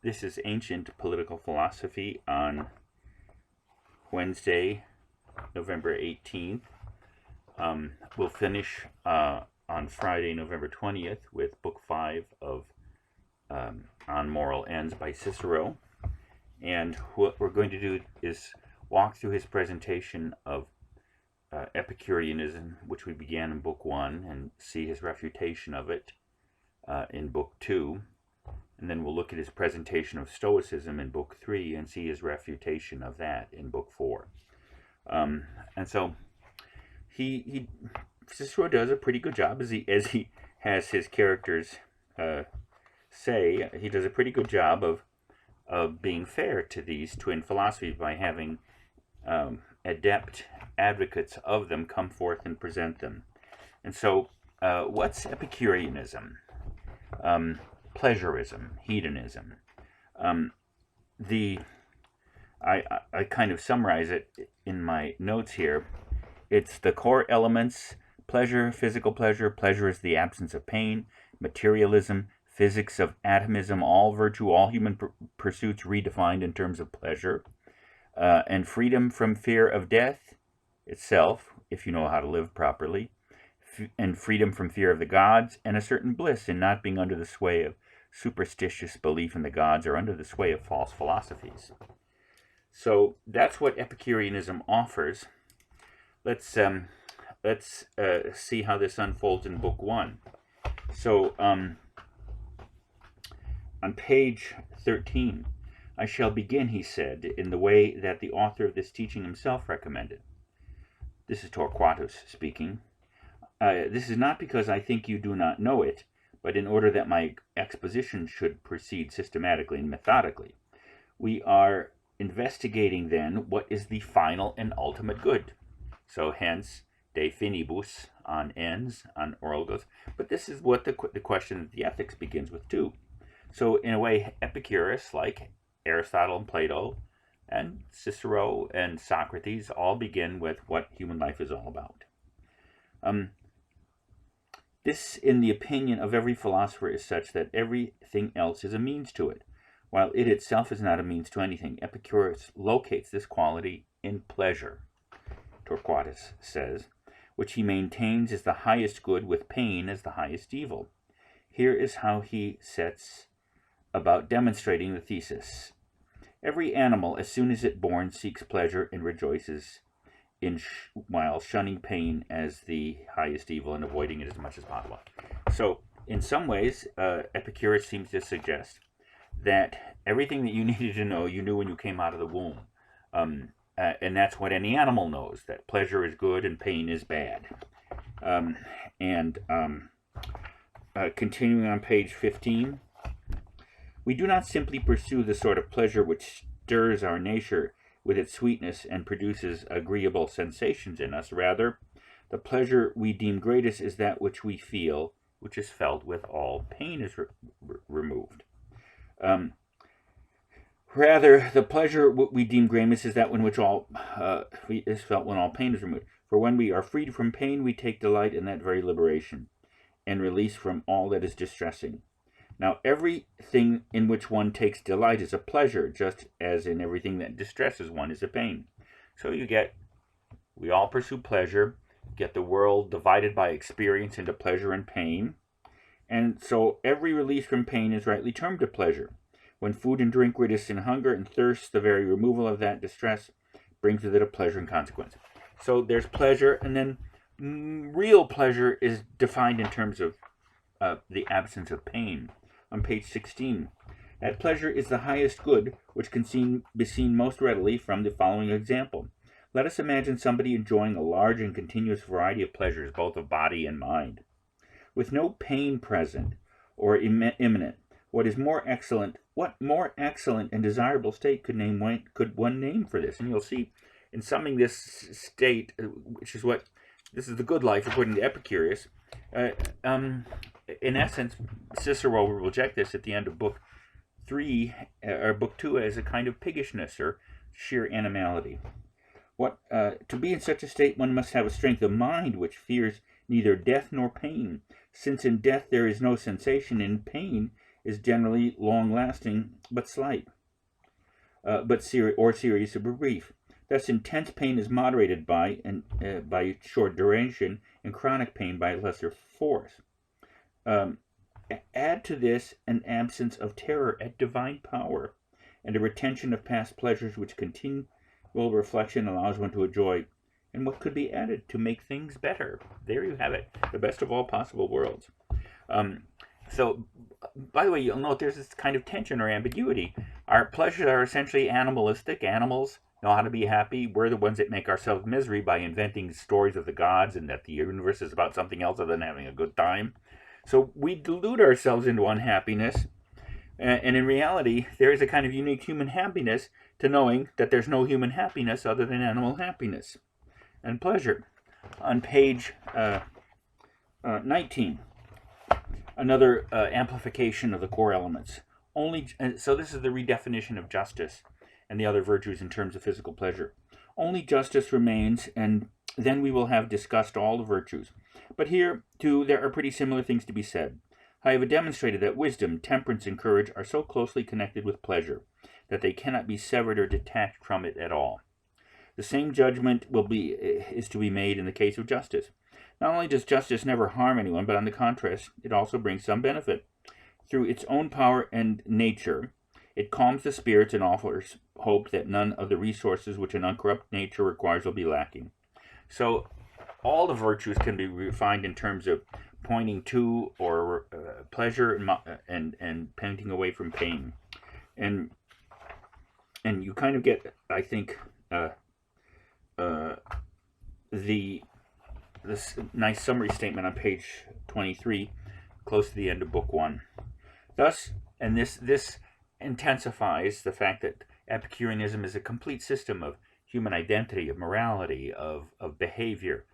This is Ancient Political Philosophy on Wednesday, November 18th. We'll finish on Friday, November 20th with Book 5 of On Moral Ends by Cicero. And what we're going to do is walk through his presentation of Epicureanism, which we began in Book 1, and see his refutation of it in Book 2. And then we'll look at his presentation of Stoicism in Book 3 and see his refutation of that in Book 4. And so Cicero does a pretty good job, as he has his characters say. He does a pretty good job of being fair to these twin philosophies by having adept advocates of them come forth and present them. And so what's Epicureanism? Pleasurism, hedonism. I kind of summarize it in my notes here. It's the core elements: pleasure, physical pleasure. Pleasure is the absence of pain. Materialism, physics of atomism, all virtue, all human pursuits redefined in terms of pleasure. And freedom from fear of death itself, if you know how to live properly. And freedom from fear of the gods, and a certain bliss in not being under the sway of superstitious belief in the gods or under the sway of false philosophies. So that's what Epicureanism offers. Let's see how this unfolds in Book 1. So on page 13, I shall begin, he said, in the way that the author of this teaching himself recommended. This is Torquatus speaking. This is not because I think you do not know it, but in order that my exposition should proceed systematically and methodically. We are investigating then what is the final and ultimate good. So hence, de finibus, on ends, on oralgos. But this is what the question of the ethics begins with too. So in a way, Epicurus, like Aristotle and Plato, and Cicero and Socrates, all begin with what human life is all about. This, in the opinion of every philosopher, is such that everything else is a means to it, while it itself is not a means to anything. Epicurus locates this quality in pleasure, Torquatus says, which he maintains is the highest good, with pain as the highest evil. Here is how he sets about demonstrating the thesis. Every animal, as soon as it born, seeks pleasure and rejoices while shunning pain as the highest evil and avoiding it as much as possible. So, in some ways, Epicurus seems to suggest that everything that you needed to know, you knew when you came out of the womb. And that's what any animal knows, that pleasure is good and pain is bad. Continuing on page 15, we do not simply pursue the sort of pleasure which stirs our nature with its sweetness and produces agreeable sensations in us. Rather, the pleasure we deem greatest is that which we feel, which is felt with all pain is removed. Rather, the pleasure we deem greatest is that in which all is felt when all pain is removed. For when we are freed from pain, we take delight in that very liberation and release from all that is distressing. Now, everything in which one takes delight is a pleasure, just as in everything that distresses one is a pain. So we all pursue pleasure, get the world divided by experience into pleasure and pain. And so every release from pain is rightly termed a pleasure. When food and drink reduce in hunger and thirst, the very removal of that distress brings with it a pleasure and consequence. So there's pleasure, and then real pleasure is defined in terms of the absence of pain. On page 16, that pleasure is the highest good, which can be seen most readily from the following example. Let us imagine somebody enjoying a large and continuous variety of pleasures, both of body and mind, with no pain present or imminent. What more excellent and desirable state could one name for this? And you'll see, in summing this state, which is this is the good life according to Epicurus. In essence, Cicero will reject this at the end of Book 3 or Book 2 as a kind of piggishness or sheer animality. To be in such a state, one must have a strength of mind which fears neither death nor pain, since in death there is no sensation, in pain is generally long-lasting but slight, or serious or brief. Thus, intense pain is moderated by short duration, and chronic pain by lesser force. Add to this an absence of terror at divine power, and a retention of past pleasures which continual reflection allows one to enjoy. And what could be added to make things better? There you have it, the best of all possible worlds. So, by the way, you'll note there's this kind of tension or ambiguity. Our pleasures are essentially animalistic. Animals know how to be happy. We're the ones that make ourselves misery by inventing stories of the gods and that the universe is about something else other than having a good time. So we delude ourselves into unhappiness. And in reality, there is a kind of unique human happiness to knowing that there's no human happiness other than animal happiness and pleasure. On page 19, another amplification of the core elements. So this is the redefinition of justice and the other virtues in terms of physical pleasure. Only justice remains, and then we will have discussed all the virtues. But here, too, there are pretty similar things to be said. I have demonstrated that wisdom, temperance, and courage are so closely connected with pleasure that they cannot be severed or detached from it at all. The same judgment is to be made in the case of justice. Not only does justice never harm anyone, but on the contrast, it also brings some benefit. Through its own power and nature, it calms the spirits and offers hope that none of the resources which an uncorrupt nature requires will be lacking. So all the virtues can be refined in terms of pointing to or pleasure and painting away from pain. And you kind of get, I think, this nice summary statement on page 23, close to the end of book 1. Thus, and this intensifies the fact that Epicureanism is a complete system of human identity, of morality, of behavior,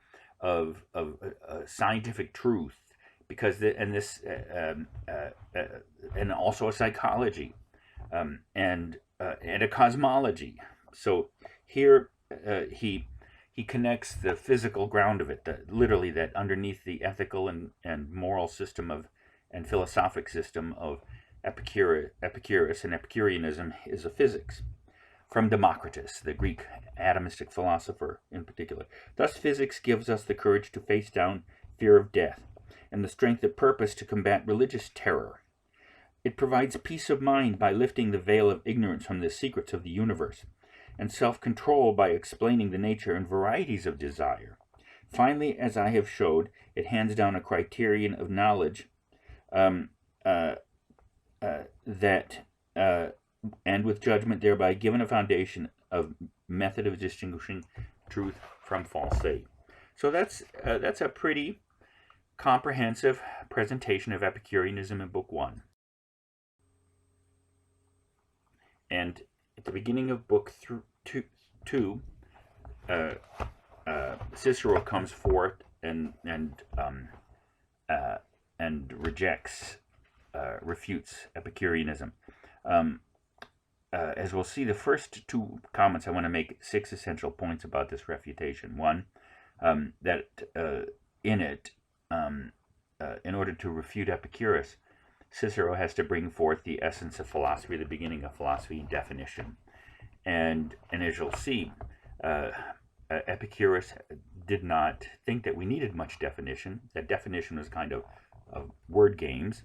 of scientific truth, and also a psychology, and a cosmology. So here he connects the physical ground of it, literally that underneath the ethical and moral system and philosophic system of Epicurus and Epicureanism is a physics. From Democritus, the Greek atomistic philosopher in particular. Thus physics gives us the courage to face down fear of death, and the strength of purpose to combat religious terror. It provides peace of mind by lifting the veil of ignorance from the secrets of the universe, and self-control by explaining the nature and varieties of desire. Finally, as I have showed, it hands down a criterion of knowledge and with judgment thereby given a foundation of method of distinguishing truth from falsehood. So that's a pretty comprehensive presentation of Epicureanism in Book 1. And at the beginning of Book 2, Cicero comes forth and refutes Epicureanism. As we'll see, the first two comments, I want to make 6 essential points about this refutation. One, that in it, in order to refute Epicurus, Cicero has to bring forth the essence of philosophy, the beginning of philosophy, definition. And as you'll see, Epicurus did not think that we needed much definition. That definition was kind of word games.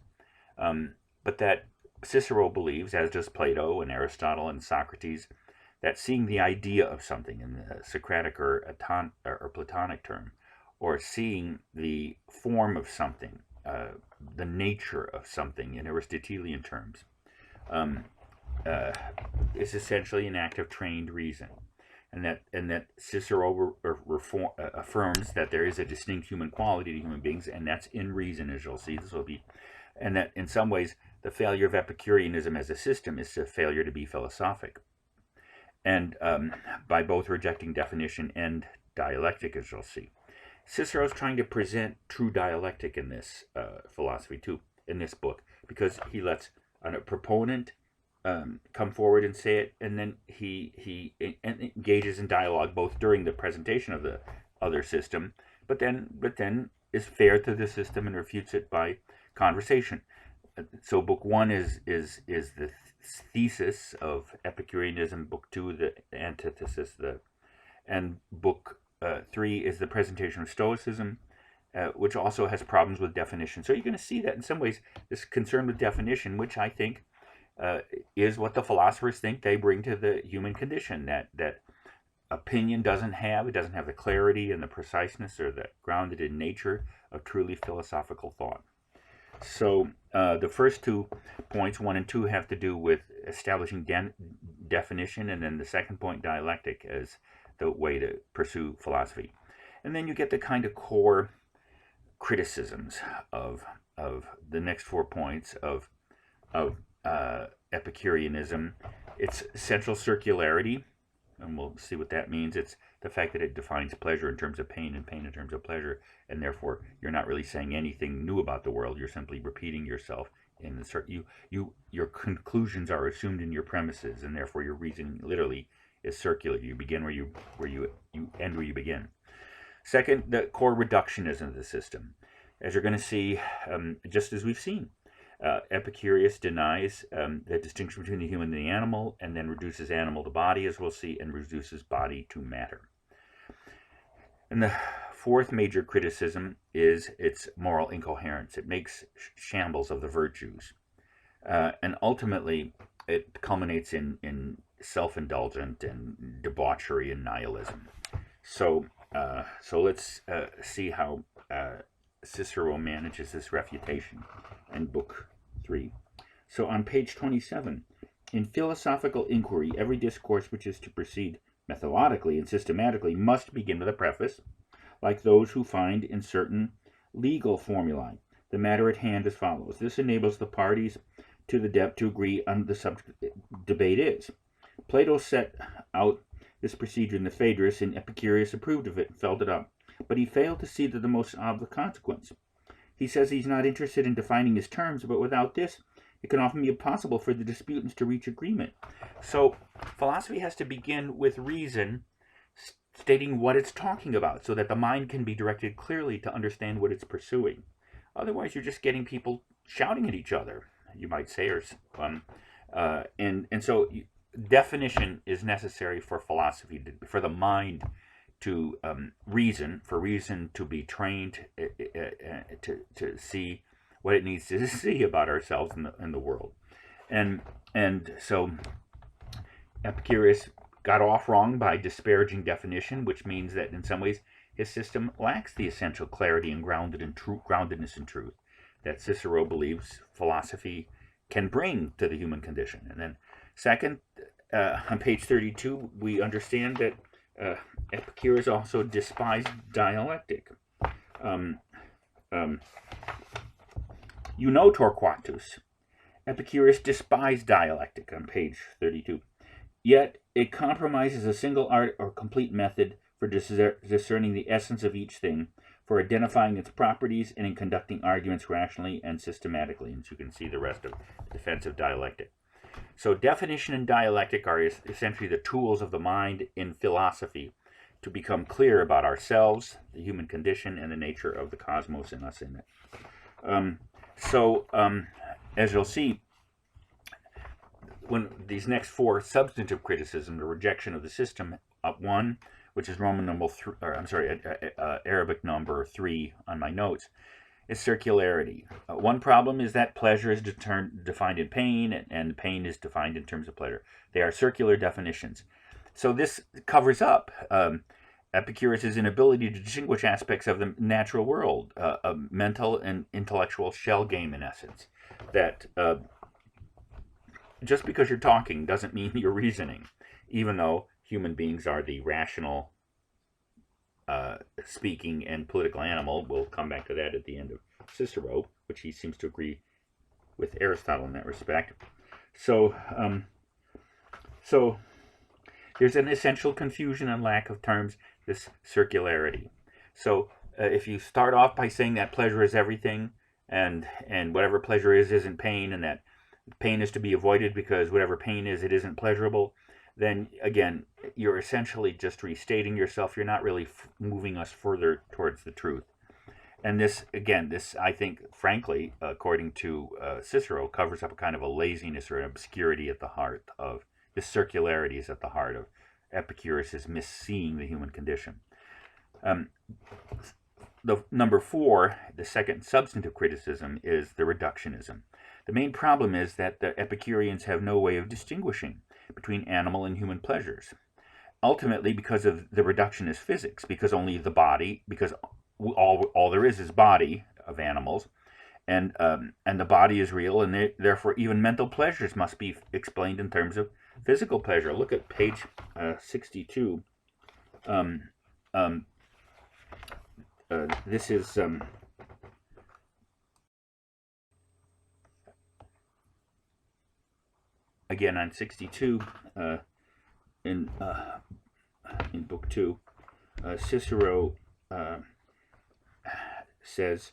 But that Cicero believes, as does Plato and Aristotle and Socrates, that seeing the idea of something in the Socratic or Platonic term, or seeing the form of something, the nature of something in Aristotelian terms, is essentially an act of trained reason, and that Cicero affirms that there is a distinct human quality to human beings, and that's in reason, as you'll see. This will be, and that in some ways the failure of Epicureanism as a system is a failure to be philosophic, and by both rejecting definition and dialectic, as you'll see. Cicero is trying to present true dialectic in this philosophy too, in this book, because he lets a proponent come forward and say it, and then he engages in dialogue both during the presentation of the other system, but then is fair to the system and refutes it by conversation. so book 1 is the thesis of Epicureanism. Book 2, the antithesis. And book 3 is the presentation of Stoicism, which also has problems with definition. So you're going to see that in some ways, this concern with definition, which I think is what the philosophers think they bring to the human condition, that opinion doesn't have the clarity and the preciseness or the grounded in nature of truly philosophical thought. So the first 2 points, 1 and 2, have to do with establishing definition, and then the second point, dialectic, as the way to pursue philosophy. And then you get the kind of core criticisms of the next 4 points of Epicureanism. It's central circularity, and we'll see what that means. It's the fact that it defines pleasure in terms of pain and pain in terms of pleasure, and therefore you're not really saying anything new about the world. You're simply repeating yourself in the your conclusions are assumed in your premises, and therefore your reasoning literally is circular. You begin where you end where you begin. Second, the core reductionism of the system. As you're going to see, just as we've seen, Epicurus denies the distinction between the human and the animal, and then reduces animal to body, as we'll see, and reduces body to matter. And the fourth major criticism is its moral incoherence. It makes shambles of the virtues. And ultimately, it culminates in self-indulgent and debauchery and nihilism. So let's see how Cicero manages this refutation in Book 3. So on page 27, in philosophical inquiry, every discourse which is to proceed methodically and systematically must begin with a preface, like those who find in certain legal formulae the matter at hand as follows. This enables the parties to the depth to agree on the subject debate is. Plato set out this procedure in the Phaedrus, and Epicurus approved of it and felt it up. But he failed to see the most obvious consequence. He says he's not interested in defining his terms, but without this, it can often be impossible for the disputants to reach agreement. So philosophy has to begin with reason, stating what it's talking about, so that the mind can be directed clearly to understand what it's pursuing. Otherwise, you're just getting people shouting at each other, you might say, and so definition is necessary for philosophy, for the mind to reason to be trained to see what it needs to see about ourselves in the world. And so Epicurus got off wrong by disparaging definition, which means that in some ways his system lacks the essential clarity and groundedness in truth that Cicero believes philosophy can bring to the human condition. And then second, on page 32, we understand that Epicurus also despised dialectic. Torquatus. Epicurus despised dialectic on page 32. Yet it compromises a single art or complete method for discerning the essence of each thing, for identifying its properties, and in conducting arguments rationally and systematically. And so you can see the rest of the defense of dialectic. So definition and dialectic are essentially the tools of the mind in philosophy to become clear about ourselves, the human condition, and the nature of the cosmos and us in it. As you'll see, when these next 4 substantive criticism, the rejection of the system, up 1, which is Roman number 3, Arabic number 3 on my notes, is circularity. One problem is that pleasure is defined in pain, and pain is defined in terms of pleasure. They are circular definitions. So this covers up Epicurus' inability to distinguish aspects of the natural world, a mental and intellectual shell game, in essence. That just because you're talking doesn't mean you're reasoning, even though human beings are the rational speaking and political animal. We'll come back to that at the end of Cicero, which he seems to agree with Aristotle in that respect. So there's an essential confusion and lack of terms, this circularity. So if you start off by saying that pleasure is everything, and whatever pleasure is isn't pain, and that pain is to be avoided because whatever pain is, it isn't pleasurable, then again, you're essentially just restating yourself. You're not really moving us further towards the truth. And this, again, this, I think, frankly, according to Cicero, covers up a kind of a laziness or an obscurity at the heart of this circularity is at the heart of Epicurus' misseeing the human condition. The number 4, the second substantive criticism, is the reductionism. The main problem is that the Epicureans have no way of distinguishing between animal and human pleasures. Ultimately, because of the reductionist physics, because only the body, because all there is body of animals, and the body is real, and therefore even mental pleasures must be explained in terms of physical pleasure. Look at page 62. This is again on 62 in Book 2. Cicero says,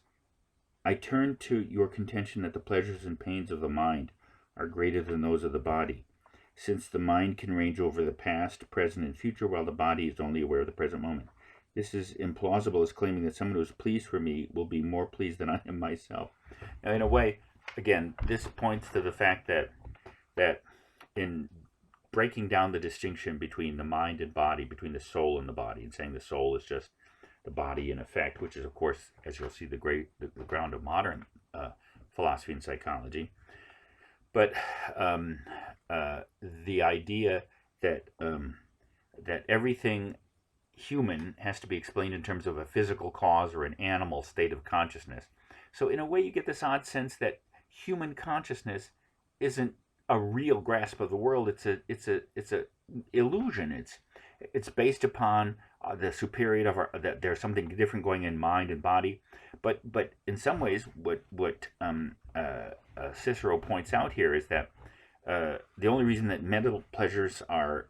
I turn to your contention that the pleasures and pains of the mind are greater than those of the body, since the mind can range over the past, present, and future, while the body is only aware of the present moment. This is implausible as claiming that someone who is pleased for me will be more pleased than I am myself. Now, in a way, again, this points to the fact that in breaking down the distinction between the mind and body, between the soul and the body, and saying the soul is just the body in effect, which is, of course, as you'll see, the ground of modern philosophy and psychology. But the idea that that everything human has to be explained in terms of a physical cause or an animal state of consciousness. So in a way, you get this odd sense that human consciousness isn't a real grasp of the world. It's a illusion. It's based upon the superiority of that there's something different going in mind and body. But in some ways, what Cicero points out here is that the only reason that mental pleasures are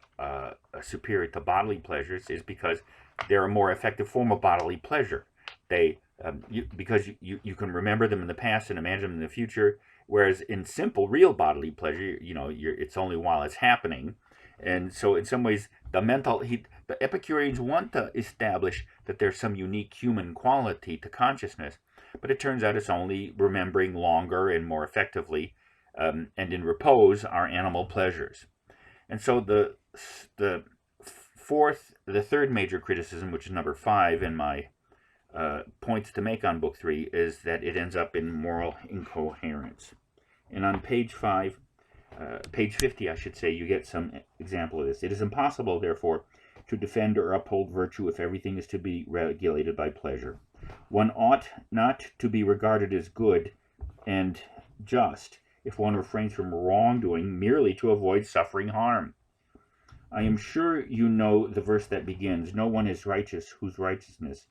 superior to bodily pleasures is because they're a more effective form of bodily pleasure. Because you can remember them in the past and imagine them in the future, whereas in simple, real bodily pleasure, it's only while it's happening. And so in some ways, the Epicureans want to establish that there's some unique human quality to consciousness, but it turns out it's only remembering longer and more effectively and in repose our animal pleasures. And so the third major criticism, which is number 5 in my points to make on Book 3, is that it ends up in moral incoherence. And on page 50, I should say, you get some example of this. It is impossible, therefore, to defend or uphold virtue if everything is to be regulated by pleasure. One ought not to be regarded as good and just if one refrains from wrongdoing merely to avoid suffering harm. I am sure you know the verse that begins, no one is righteous whose righteousness,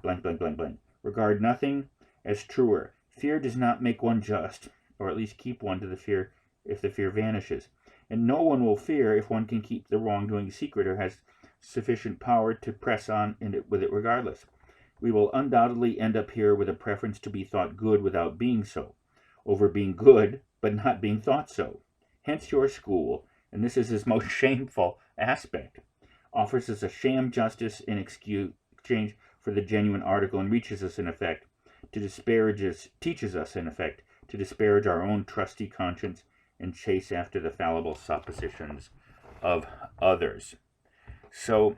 blank, blank, blank, blank. Regard nothing as truer. Fear does not make one just, or at least keep one to the fear if the fear vanishes. And no one will fear if one can keep the wrongdoing secret or has sufficient power to press on with it regardless. We will undoubtedly end up here with a preference to be thought good without being so, over being good but not being thought so. Hence your school, and this is its most shameful aspect, offers us a sham justice in exchange for the genuine article and teaches us in effect to disparage our own trusty conscience and chase after the fallible suppositions of others. So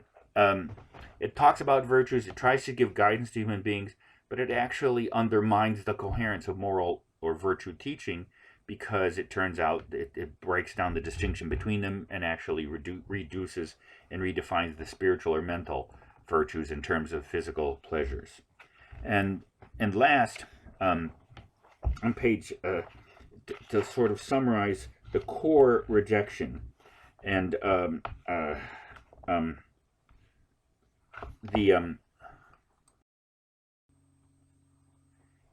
it talks about virtues, it tries to give guidance to human beings, but it actually undermines the coherence of moral or virtue teaching, because it turns out it breaks down the distinction between them and actually reduces and redefines the spiritual or mental virtues in terms of physical pleasures. And last, on page, to sort of summarize the core rejection, and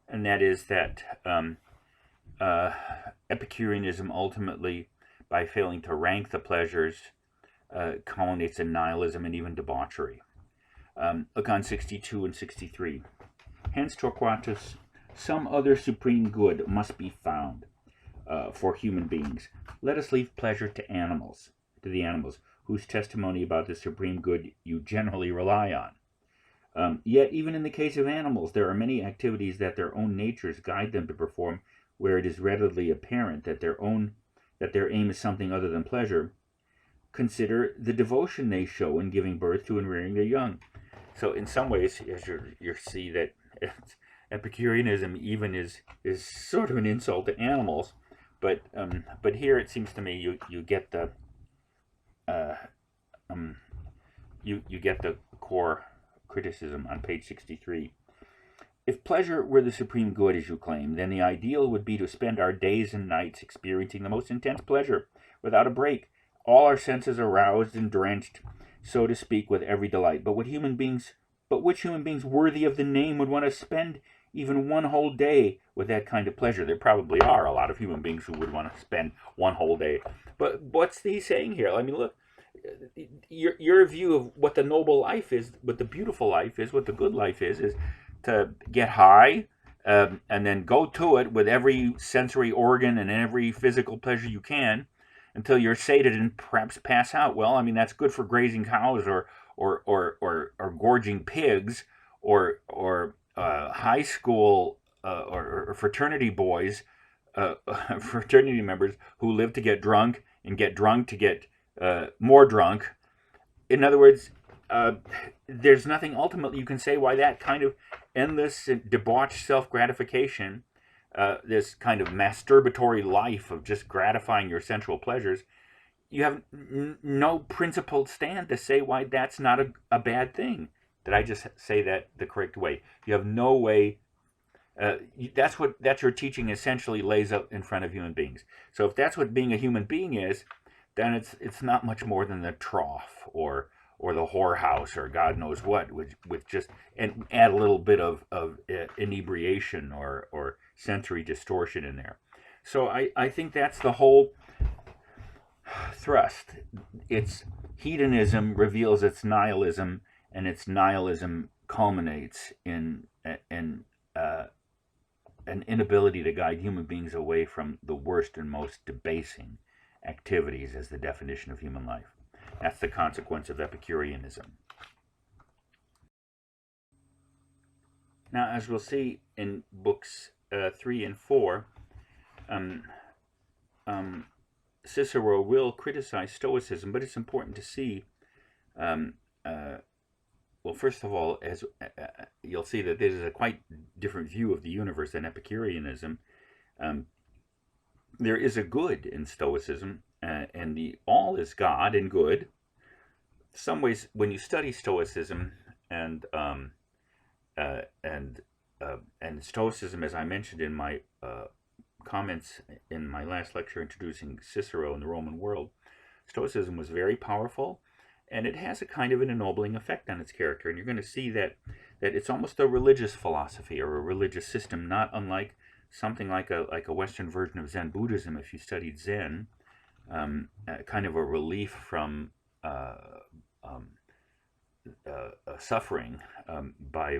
and that is that Epicureanism ultimately, by failing to rank the pleasures, culminates in nihilism and even debauchery. Look on 62 and 63. Hence, Torquatus, some other supreme good must be found for human beings. Let us leave pleasure to the animals, whose testimony about the supreme good you generally rely on. Yet, even in the case of animals, there are many activities that their own natures guide them to perform, where it is readily apparent that their aim is something other than pleasure. Consider the devotion they show in giving birth to and rearing their young. So, in some ways, as you see that Epicureanism even is sort of an insult to animals, but here it seems to me you get the you get the core criticism on page 63. If pleasure were the supreme good, as you claim, then the ideal would be to spend our days and nights experiencing the most intense pleasure, without a break, all our senses aroused and drenched, so to speak, with every delight. But which human beings worthy of the name would want to spend even one whole day with that kind of pleasure? There probably are a lot of human beings who would want to spend one whole day. But what's he saying here? I mean, look, your view of what the noble life is, what the beautiful life is, what the good life is to get high and then go to it with every sensory organ and every physical pleasure you can until you're sated and perhaps pass out. Well, I mean, that's good for grazing cows or gorging pigs or high school or fraternity boys, fraternity members who live to get drunk and get drunk to get more drunk. In other words, there's nothing ultimately you can say why that kind of endless debauched self-gratification, this kind of masturbatory life of just gratifying your sensual pleasures, you have no principled stand to say why that's not a bad thing. Did I just say that the correct way? You have no way. That's your teaching essentially lays out in front of human beings. So if that's what being a human being is, then it's not much more than the trough or the whorehouse or God knows what, with just and add a little bit of inebriation or sensory distortion in there. So I think that's the whole thrust. Its hedonism reveals its nihilism, and its nihilism culminates in an inability to guide human beings away from the worst and most debasing activities as the definition of human life. That's the consequence of Epicureanism. Now, as we'll see in books 3 and 4, Cicero will criticize Stoicism, but it's important to see, well, first of all, as you'll see that this is a quite different view of the universe than Epicureanism. There is a good in Stoicism, and the all is God and good. In some ways, when you study Stoicism and Stoicism, as I mentioned in my comments in my last lecture introducing Cicero and the Roman world, Stoicism was very powerful, and it has a kind of an ennobling effect on its character. And you're going to see that it's almost a religious philosophy or a religious system, not unlike something like a Western version of Zen Buddhism. If you studied Zen, kind of a relief from suffering by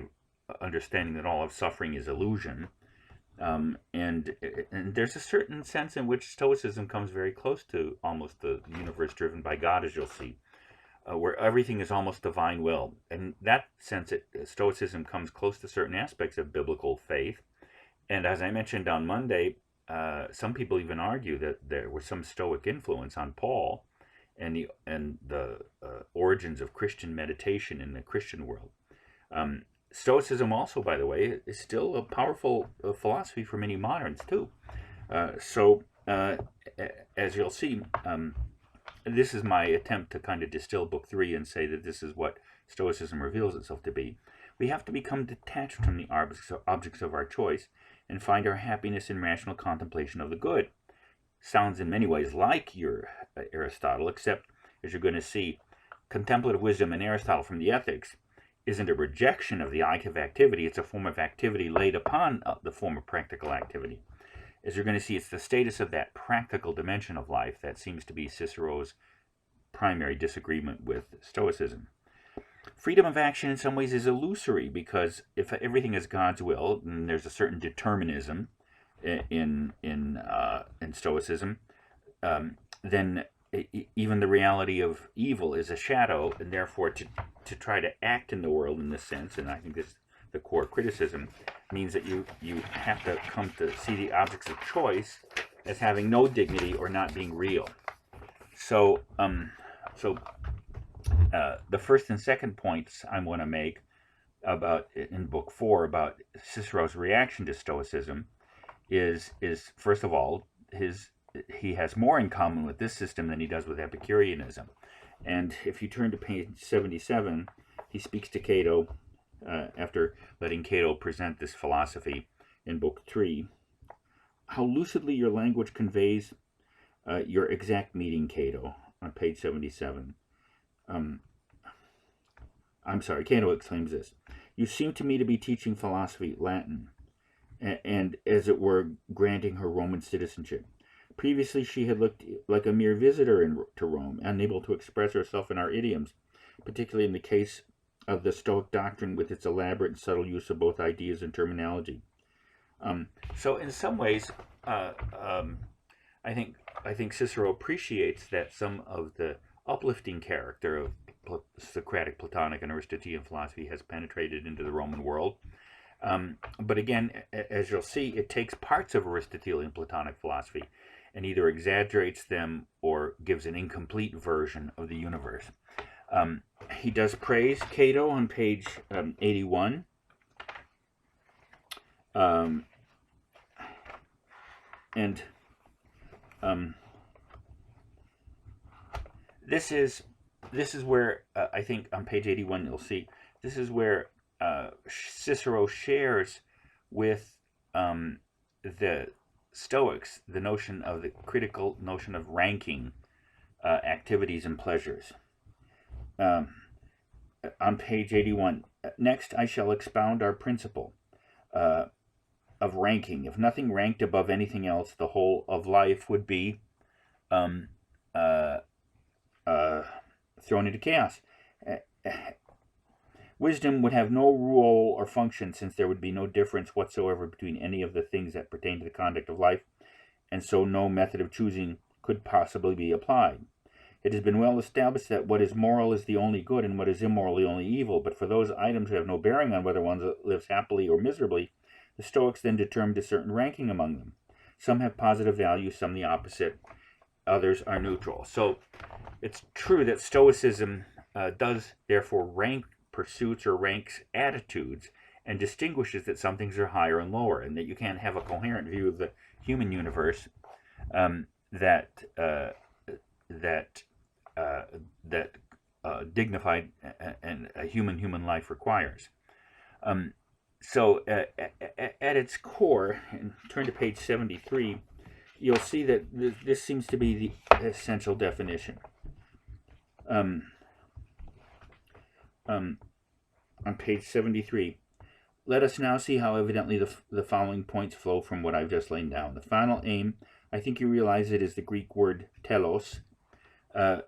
understanding that all of suffering is illusion. And there's a certain sense in which Stoicism comes very close to almost the universe driven by God, as you'll see, where everything is almost divine will. In that sense, Stoicism comes close to certain aspects of biblical faith. And as I mentioned on Monday, some people even argue that there was some Stoic influence on Paul and the origins of Christian meditation in the Christian world. Stoicism also, by the way, is still a powerful philosophy for many moderns too. So as you'll see, this is my attempt to kind of distill Book 3 and say that this is what Stoicism reveals itself to be. We have to become detached from the objects of our choice and find our happiness in rational contemplation of the good. Sounds in many ways like your Aristotle, except, as you're going to see, contemplative wisdom in Aristotle from the Ethics isn't a rejection of the active activity. It's a form of activity laid upon the form of practical activity. As you're going to see, it's the status of that practical dimension of life that seems to be Cicero's primary disagreement with Stoicism. Freedom of action in some ways is illusory, because if everything is God's will, and there's a certain determinism in Stoicism, then even the reality of evil is a shadow, and therefore to try to act in the world in this sense, and I think this the core criticism means that you have to come to see the objects of choice as having no dignity or not being real. So the first and second points I want to make about in Book 4 about Cicero's reaction to Stoicism is first of all he has more in common with this system than he does with Epicureanism. And if you turn to page 77, he speaks to Cato after letting Cato present this philosophy in Book 3. How lucidly your language conveys your exact meaning, Cato, on page 77. Cato exclaims this. You seem to me to be teaching philosophy Latin, and as it were, granting her Roman citizenship. Previously, she had looked like a mere visitor to Rome, unable to express herself in our idioms, particularly in the case of the Stoic doctrine with its elaborate and subtle use of both ideas and terminology. So in some ways, I think Cicero appreciates that some of the uplifting character of Socratic, Platonic, and Aristotelian philosophy has penetrated into the Roman world. But again, as you'll see, it takes parts of Aristotelian Platonic philosophy and either exaggerates them or gives an incomplete version of the universe. He does praise Cato on page 81. This is where I think on page 81 you'll see this is where Cicero shares with the Stoics the notion of the critical notion of ranking activities and pleasures. On page 81, next I shall expound our principle of ranking. If nothing ranked above anything else, the whole of life would be thrown into chaos. Wisdom would have no role or function, since there would be no difference whatsoever between any of the things that pertain to the conduct of life, and so no method of choosing could possibly be applied. It has been well established that what is moral is the only good, and what is immoral the only evil. But for those items who have no bearing on whether one lives happily or miserably, the Stoics then determined a certain ranking among them. Some have positive value, some the opposite, others are neutral. So it's true that Stoicism does therefore rank pursuits or ranks attitudes and distinguishes that some things are higher and lower, and that you can't have a coherent view of the human universe that dignified and a human life requires. So at its core, and turn to page 73, you'll see that this seems to be the essential definition. On page 73, let us now see how evidently the following points flow from what I've just laid down. The final aim, I think you realize it is the Greek word telos, I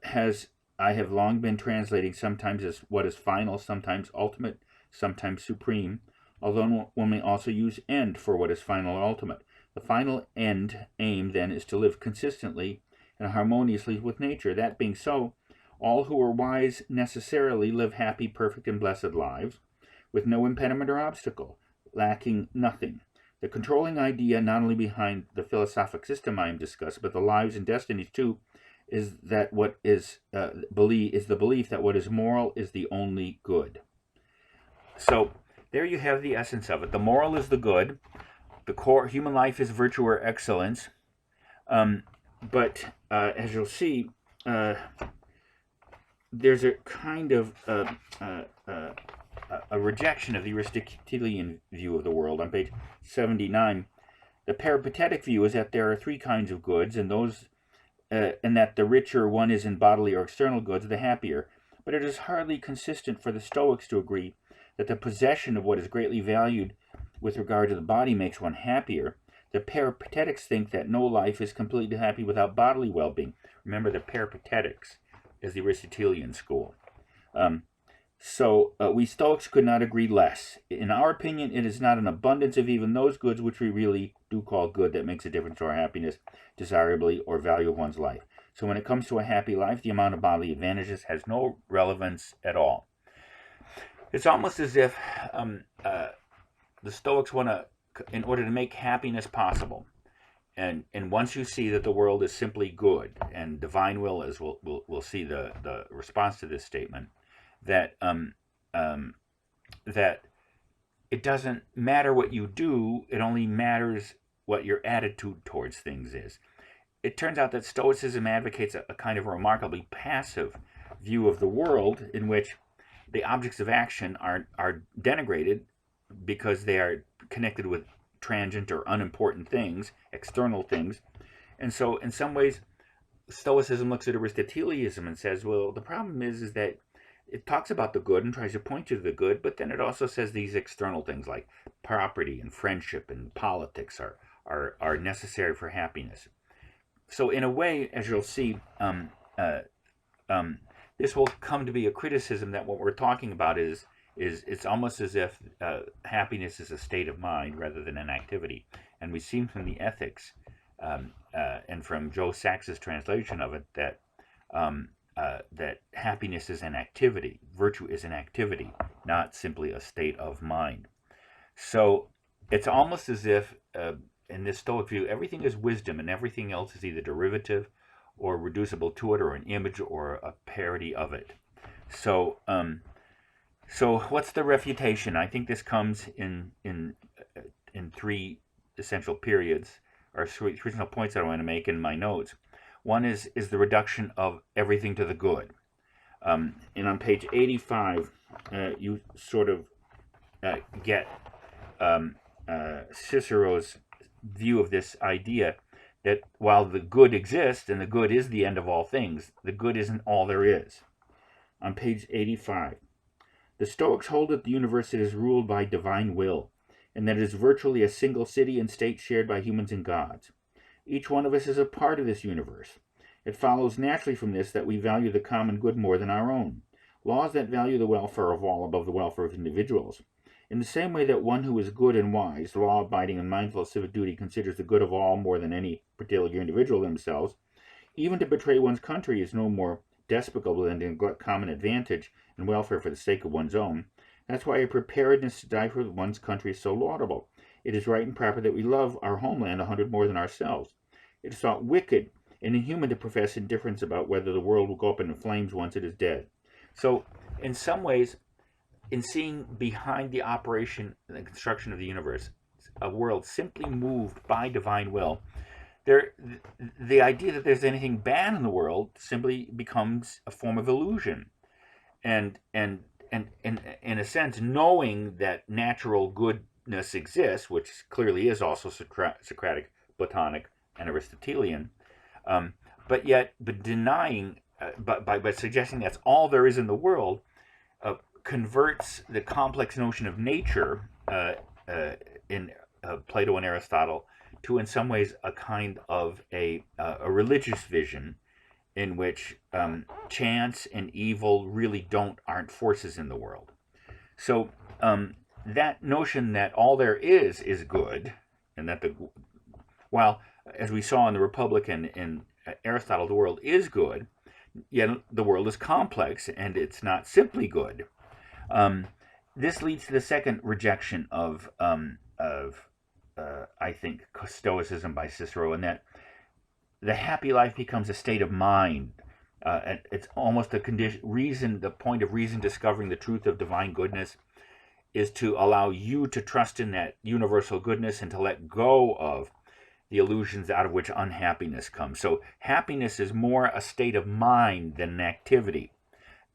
have long been translating sometimes as what is final, sometimes ultimate, sometimes supreme, although one may also use end for what is final or ultimate. The final aim then is to live consistently and harmoniously with nature. That being so, all who are wise necessarily live happy, perfect, and blessed lives, with no impediment or obstacle, lacking nothing. The controlling idea not only behind the philosophic system I am discussing, but the lives and destinies too, is that what is the belief that what is moral is the only good. So there you have the essence of it. The moral is the good. The core human life is virtue or excellence. But as you'll see, there's a kind of a rejection of the Aristotelian view of the world. On page 79, the peripatetic view is that there are three kinds of goods, and that the richer one is in bodily or external goods, the happier. But it is hardly consistent for the Stoics to agree that the possession of what is greatly valued with regard to the body makes one happier. The peripatetics think that no life is completely happy without bodily well-being. Remember, the peripatetics is the Aristotelian school. So we Stoics could not agree less. In our opinion, it is not an abundance of even those goods which we really do call good that makes a difference to our happiness, desirability, or value of one's life. So when it comes to a happy life, the amount of bodily advantages has no relevance at all. It's almost as if the Stoics want to, in order to make happiness possible, and once you see that the world is simply good, and divine will is, we'll see the response to this statement, that that it doesn't matter what you do, it only matters what your attitude towards things is. It turns out that Stoicism advocates a kind of remarkably passive view of the world, in which the objects of action are denigrated because they are connected with transient or unimportant things, external things. And so in some ways, Stoicism looks at Aristotelianism and says, well, the problem is that it talks about the good and tries to point you to the good, but then it also says these external things like property and friendship and politics are necessary for happiness. So in a way, as you'll see, this will come to be a criticism that what we're talking about is it's almost as if happiness is a state of mind rather than an activity. And we see from the Ethics and from Joe Sachs's translation of it that that happiness is an activity, virtue is an activity, not simply a state of mind. So it's almost as if in this Stoic view, everything is wisdom and everything else is either derivative or reducible to it, or an image or a parody of it. So so what's the refutation? I think this comes in three essential periods, or three essential points that I want to make in my notes. One is the reduction of everything to the good. And on page 85, you sort of get Cicero's view of this idea that while the good exists, and the good is the end of all things, the good isn't all there is. On page 85, the Stoics hold that the universe is ruled by divine will, and that it is virtually a single city and state shared by humans and gods. Each one of us is a part of this universe. It follows naturally from this that we value the common good more than our own. Laws that value the welfare of all above the welfare of individuals. In the same way that one who is good and wise, law-abiding and mindful of civic duty, considers the good of all more than any particular individual themselves, even to betray one's country is no more despicable than to neglect common advantage and welfare for the sake of one's own. That's why a preparedness to die for one's country is so laudable. It is right and proper that we love our homeland 100 more than ourselves. It is thought wicked and inhuman to profess indifference about whether the world will go up in flames once it is dead. So, in some ways, in seeing behind the operation and the construction of the universe, a world simply moved by divine will, the idea that there's anything bad in the world simply becomes a form of illusion. And in a sense, knowing that natural goodness exists, which clearly is also Socratic, Platonic, and Aristotelian, but denying, by suggesting that's all there is in the world, converts the complex notion of nature in Plato and Aristotle to, in some ways, a kind of a religious vision in which chance and evil really aren't forces in the world. So that notion that all there is good, and that while, as we saw in the Republic and in Aristotle, the world is good, yet the world is complex and it's not simply good. This leads to the second rejection of I think, Stoicism by Cicero, and that the happy life becomes a state of mind. It's almost a condition. The point of reason discovering the truth of divine goodness is to allow you to trust in that universal goodness and to let go of the illusions out of which unhappiness comes. So happiness is more a state of mind than an activity.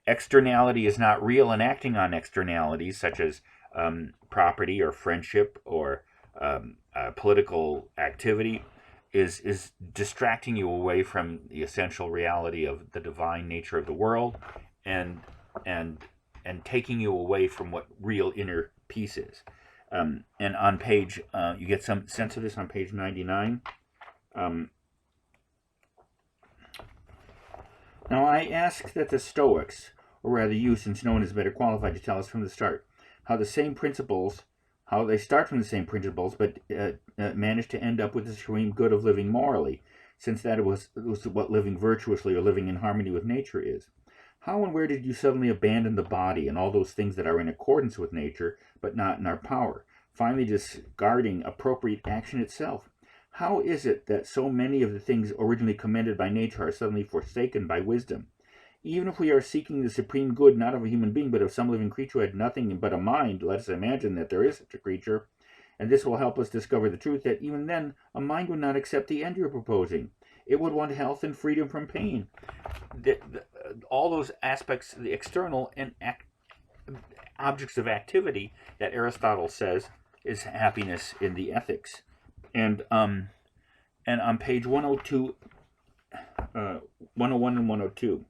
Externality is not real, and acting on externalities such as property or friendship or political activity is distracting you away from the essential reality of the divine nature of the world, and taking you away from what real inner peace is. And on page, you get some sense of this on page 99. Now I ask that the Stoics, or rather you, since no one is better qualified to tell us from the start, how they start from the same principles, but manage to end up with the supreme good of living morally, since that was what living virtuously or living in harmony with nature is. How and where did you suddenly abandon the body and all those things that are in accordance with nature, but not in our power, finally discarding appropriate action itself? How is it that so many of the things originally commended by nature are suddenly forsaken by wisdom? Even if we are seeking the supreme good not of a human being, but of some living creature who had nothing but a mind, let us imagine that there is such a creature, and this will help us discover the truth that even then a mind would not accept the end you're proposing. It would want health and freedom from pain. All those aspects, the external and objects of activity that Aristotle says is happiness in the Ethics. And on page 102, 101 and 102,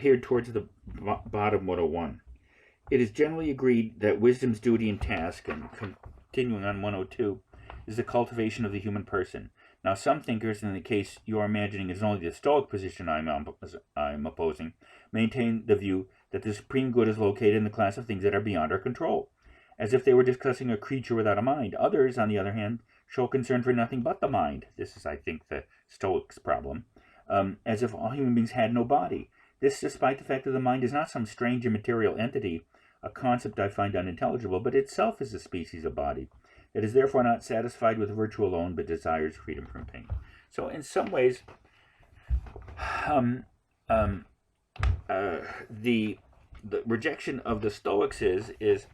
here towards the bottom 101. It is generally agreed that wisdom's duty and task, and continuing on 102, is the cultivation of the human person. Now, some thinkers, in the case you are imagining is only the Stoic position I'm opposing, maintain the view that the supreme good is located in the class of things that are beyond our control, as if they were discussing a creature without a mind. Others, on the other hand, show concern for nothing but the mind. This is, I think, the Stoics' problem, as if all human beings had no body. This despite the fact that the mind is not some strange immaterial entity, a concept I find unintelligible, but itself is a species of body. It is therefore not satisfied with virtue alone, but desires freedom from pain. So in some ways, the rejection of the Stoics is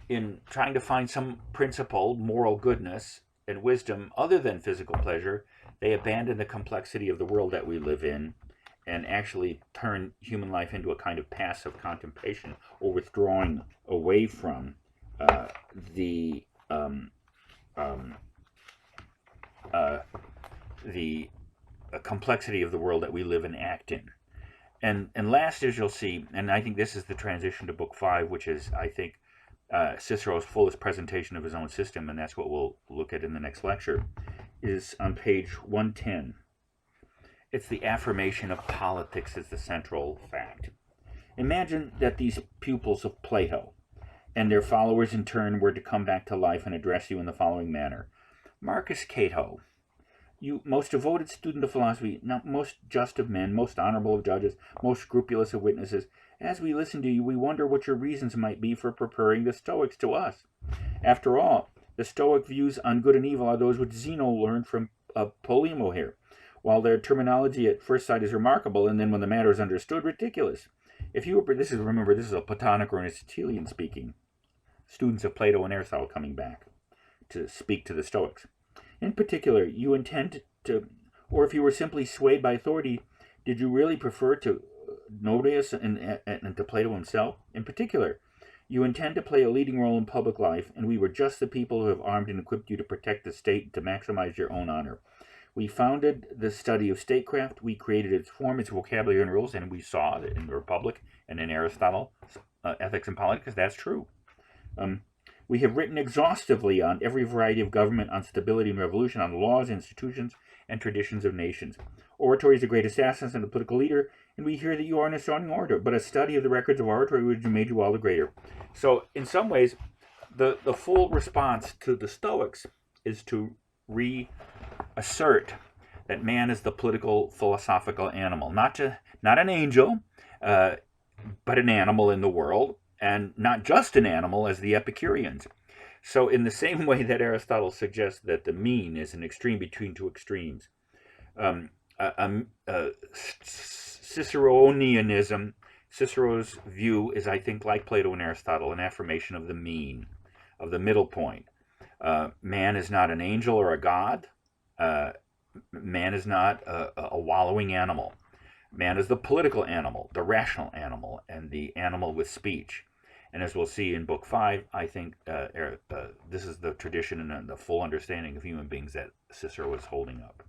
in trying to find some principle, moral goodness, and wisdom other than physical pleasure. They abandon the complexity of the world that we live in and actually turn human life into a kind of passive contemplation, or withdrawing away from the complexity of the world that we live and act in. And last, as you'll see, and I think this is the transition to Book 5, which is, I think, Cicero's fullest presentation of his own system, and that's what we'll look at in the next lecture, is on page 110. It's the affirmation of politics as the central fact. Imagine that these pupils of Plato and their followers in turn were to come back to life and address you in the following manner. Marcus Cato, you most devoted student of philosophy, most just of men, most honorable of judges, most scrupulous of witnesses, as we listen to you, we wonder what your reasons might be for preferring the Stoics to us. After all, the Stoic views on good and evil are those which Zeno learned from Polemo here, while their terminology at first sight is remarkable, and then when the matter is understood, ridiculous. If you were, remember, this is a Platonic or an Aristotelian speaking. Students of Plato and Aristotle coming back to speak to the Stoics. In particular, you intend to, or if you were simply swayed by authority, did you really prefer to Notius and to Plato himself? In particular, you intend to play a leading role in public life, and we were just the people who have armed and equipped you to protect the state and to maximize your own honor. We founded the study of statecraft, we created its form, its vocabulary and rules, and we saw that in the Republic and in Aristotle, Ethics and Politics, that's true. We have written exhaustively on every variety of government, on stability and revolution, on laws, institutions, and traditions of nations. Oratory is the great assassin and the political leader, and we hear that you are an astounding orator, but a study of the records of oratory would have made you all the greater. So, in some ways, the full response to the Stoics is to reassert that man is the political, philosophical animal. Not an angel, but an animal in the world, and not just an animal as the Epicureans. So in the same way that Aristotle suggests that the mean is an extreme between two extremes, Ciceronianism, Cicero's view is, I think, like Plato and Aristotle, an affirmation of the mean, of the middle point. Man is not an angel or a god. Man is not a wallowing animal. Man is the political animal, the rational animal, and the animal with speech. And as we'll see in Book 5, I think this is the tradition and the full understanding of human beings that Cicero is holding up.